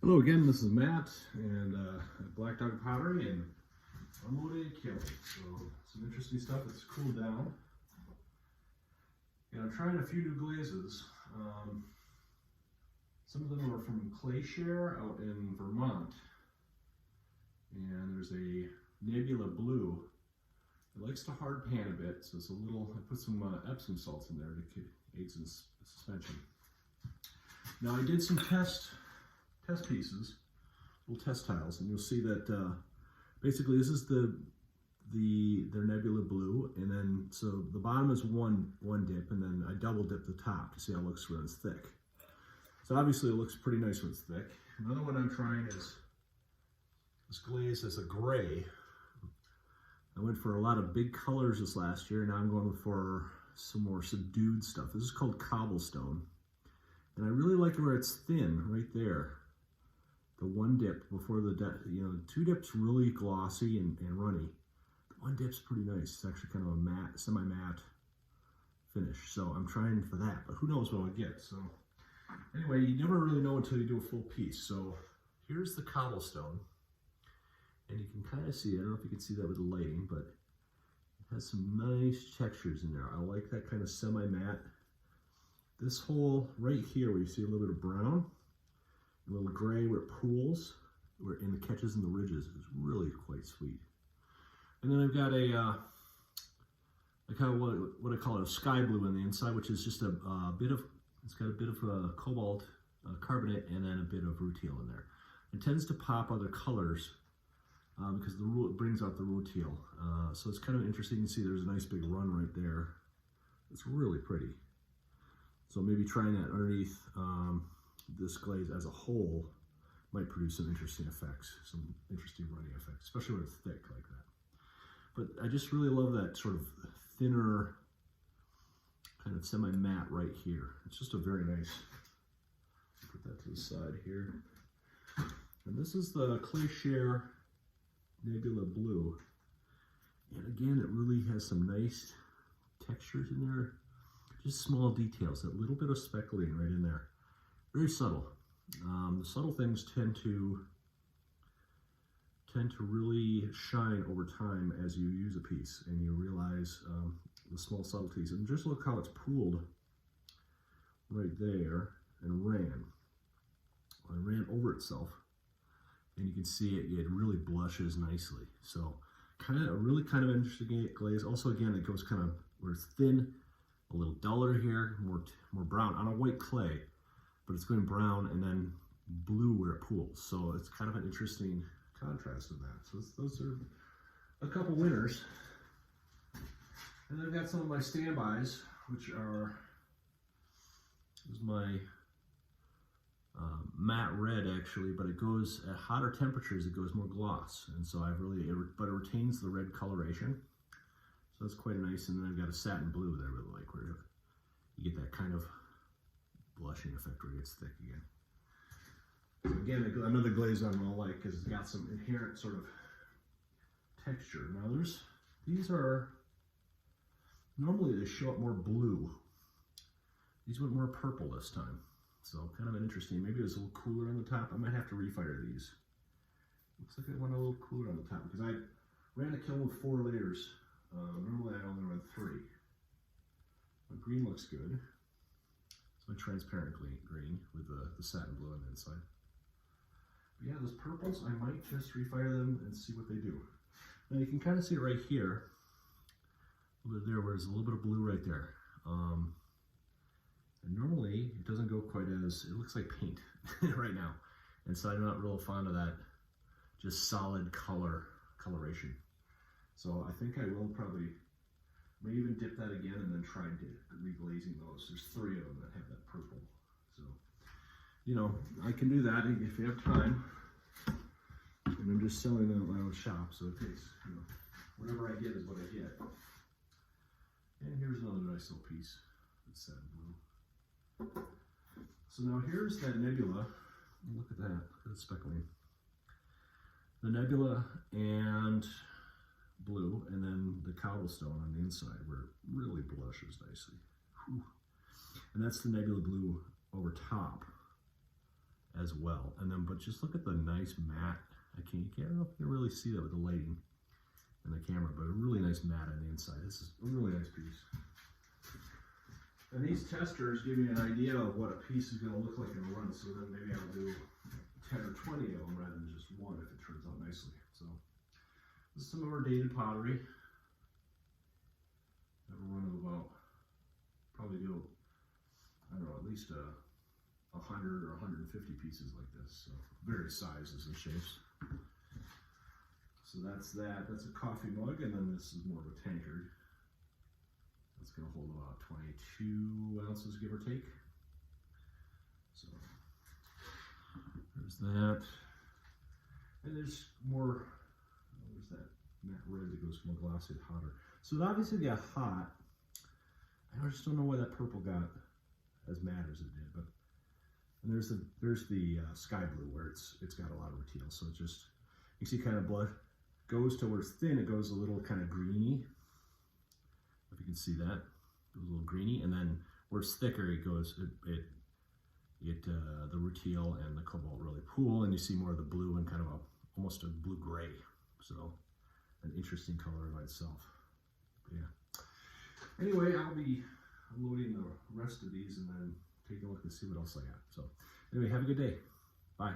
Hello again, this is Matt and Black Dog Pottery and unloaded kiln. So some interesting stuff. It's cooled down. And I'm trying a few new glazes. Some of them are from Clayshare out in Vermont. And there's a Nebula Blue. It likes to hard pan a bit, so it's a little, I put some Epsom salts in there to aid in suspension. Now I did some test pieces, little test tiles, and you'll see that basically this is their Nebula Blue, and then so the bottom is one dip, and then I double dip the top to see how it looks when it's thick. So obviously it looks pretty nice when it's thick. Another one I'm trying is this glaze as a gray. I went for a lot of big colors this last year, and now I'm going for some more subdued stuff. This is called cobblestone, and I really like where it's thin right there. The one dip before the two dips really glossy and runny. The one dip's pretty nice. It's actually kind of a matte, semi-matte finish. So I'm trying for that, but who knows what I'll get. So anyway, you never really know until you do a full piece. So here's the cobblestone. And you can kind of see, I don't know if you can see that with the lighting, but it has some nice textures in there. I like that kind of semi-matte. This hole right here where you see a little bit of brown, a little gray where it pools, where in the catches and the ridges is really quite sweet. And then I've got a kind of what I call a sky blue on the inside, which is just a bit of, it's got a bit of cobalt carbonate and then a bit of rutile in there. It tends to pop other colors because it brings out the rutile. So it's kind of interesting. You can see there's a nice big run right there. It's really pretty. So maybe trying that underneath this glaze as a whole might produce some interesting effects, some interesting running effects, especially when it's thick like that. But I just really love that sort of thinner, kind of semi-matte right here. It's just a very nice, put that to the side here. And this is the Clayshare Nebula Blue. And again, it really has some nice textures in there. Just small details, that little bit of speckling right in there. Very subtle. The subtle things tend to really shine over time as you use a piece and you realize the small subtleties. And just look how it's pooled right there and ran. Well, it ran over itself, and you can see it really blushes nicely. So really kind of interesting glaze. Also, again, it goes kind of where it's thin, a little duller here, more brown on a white clay, but it's going brown and then blue where it pools. So it's kind of an interesting contrast in that. So those are a couple winners. And then I've got some of my standbys, which are, this is my matte red actually, but it goes at hotter temperatures, it goes more gloss. And so but it retains the red coloration. So that's quite nice. And then I've got a satin blue that I really like, where you get that kind of blushing effect where it gets thick again. So again, another glaze I'm gonna like because it's got some inherent sort of texture. Now these are, normally they show up more blue. These went more purple this time. So kind of an interesting, maybe it was a little cooler on the top. I might have to refire these. Looks like I went a little cooler on the top because I ran a kiln with 4 layers. Normally I only run 3. But green looks good. It's my transparent green with the satin blue on the inside. But yeah, those purples, I might just refire them and see what they do. Now you can kind of see it right here, a little bit there where there's a little bit of blue right there. And normally it doesn't go quite as, it looks like paint right now. And so I'm not real fond of that just solid coloration. So I think I will may even dip that again and then try reglazing those. There's 3 of them that have that purple. So, you know, I can do that if you have time. And I'm just selling them at my own shop, so it takes, you know, whatever I get is what I get. And here's another nice little piece. It's satin blue. So now here's that nebula. Look at that. Look at the speckling. The nebula and blue, and then the cobblestone on the inside where it really blushes nicely. Whew. And that's the Nebula Blue over top. as well. And then, but just look at the nice matte. I don't know if you can really see that with the lighting and the camera, but a really nice matte on the inside. This is a really nice piece. And these testers give you an idea of what a piece is going to look like in a run. So then maybe I'll do 10 or 20 of them rather than just one if it turns out nicely. So this is some of our dated pottery. I have a run of about, probably do, I don't know, at least 100 or 150 pieces like this. So various sizes and shapes. So that's that. That's a coffee mug, and then this is more of a tankard. That's going to hold about 22 ounces, give or take. So there's that. And there's more, there's that matte red that goes from a glossy to hotter. So it obviously got hot. I just don't know why that purple got as matte as it did. But and there's the sky blue where it's got a lot of retail. So it just, you see kind of blood goes to where it's thin, it goes a little kind of greeny. If you can see that, it goes a little greeny, and then where it's thicker, it goes, the rutile and the cobalt really pool, and you see more of the blue and kind of almost a blue-gray. So an interesting color by itself. But yeah. Anyway, I'll be loading the rest of these and then taking a look and see what else I got. So anyway, have a good day. Bye.